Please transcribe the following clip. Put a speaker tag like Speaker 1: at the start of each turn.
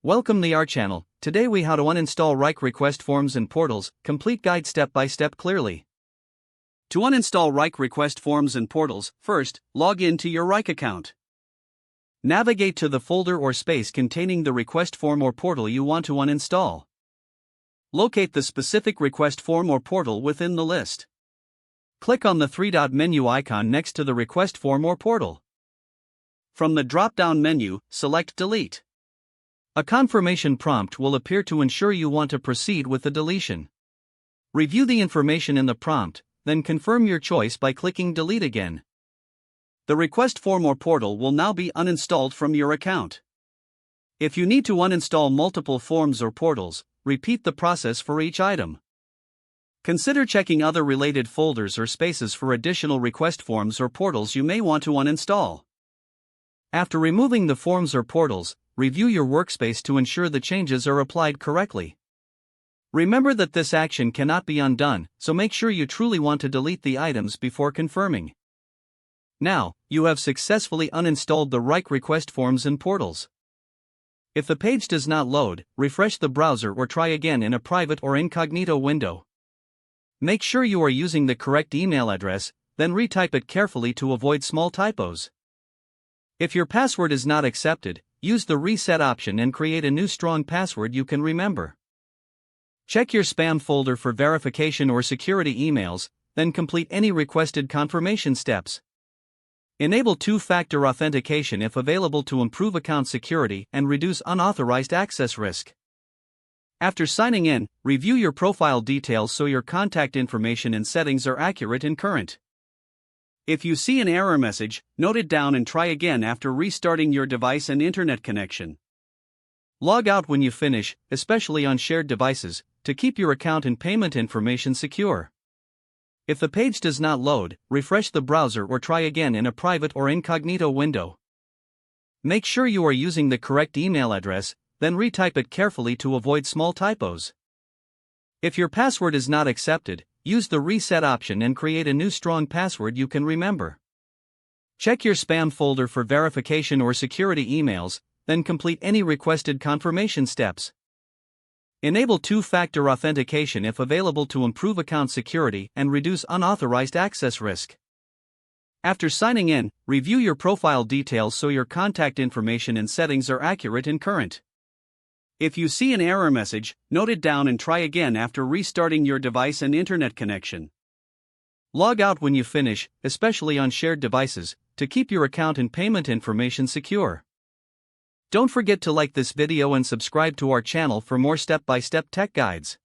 Speaker 1: Welcome to our channel. Today we how to uninstall Wrike request forms and portals, complete guide step by step clearly. To uninstall Wrike request forms and portals, first, log in to your Wrike account. Navigate to the folder or space containing the request form or portal you want to uninstall. Locate the specific request form or portal within the list. Click on the three-dot menu icon next to the request form or portal. From the drop-down menu, select Delete. A confirmation prompt will appear to ensure you want to proceed with the deletion. Review the information in the prompt, then confirm your choice by clicking Delete again. The request form or portal will now be uninstalled from your account. If you need to uninstall multiple forms or portals, repeat the process for each item. Consider checking other related folders or spaces for additional request forms or portals you may want to uninstall. After removing the forms or portals, review your workspace to ensure the changes are applied correctly. Remember that this action cannot be undone, so make sure you truly want to delete the items before confirming. Now, you have successfully uninstalled the Wrike request forms and portals. If the page does not load, refresh the browser or try again in a private or incognito window. Make sure you are using the correct email address, then retype it carefully to avoid small typos. If your password is not accepted, use the reset option and create a new strong password you can remember. Check your spam folder for verification or security emails, then complete any requested confirmation steps. Enable two-factor authentication if available to improve account security and reduce unauthorized access risk. After signing in, review your profile details so your contact information and settings are accurate and current. If you see an error message, note it down and try again after restarting your device and internet connection. Log out when you finish, especially on shared devices, to keep your account and payment information secure. If the page does not load, refresh the browser or try again in a private or incognito window. Make sure you are using the correct email address, then retype it carefully to avoid small typos. If your password is not accepted, use the reset option and create a new strong password you can remember. Check your spam folder for verification or security emails, then complete any requested confirmation steps. Enable two-factor authentication if available to improve account security and reduce unauthorized access risk. After signing in, review your profile details so your contact information and settings are accurate and current. If you see an error message, note it down and try again after restarting your device and internet connection. Log out when you finish, especially on shared devices, to keep your account and payment information secure. Don't forget to like this video and subscribe to our channel for more step-by-step tech guides.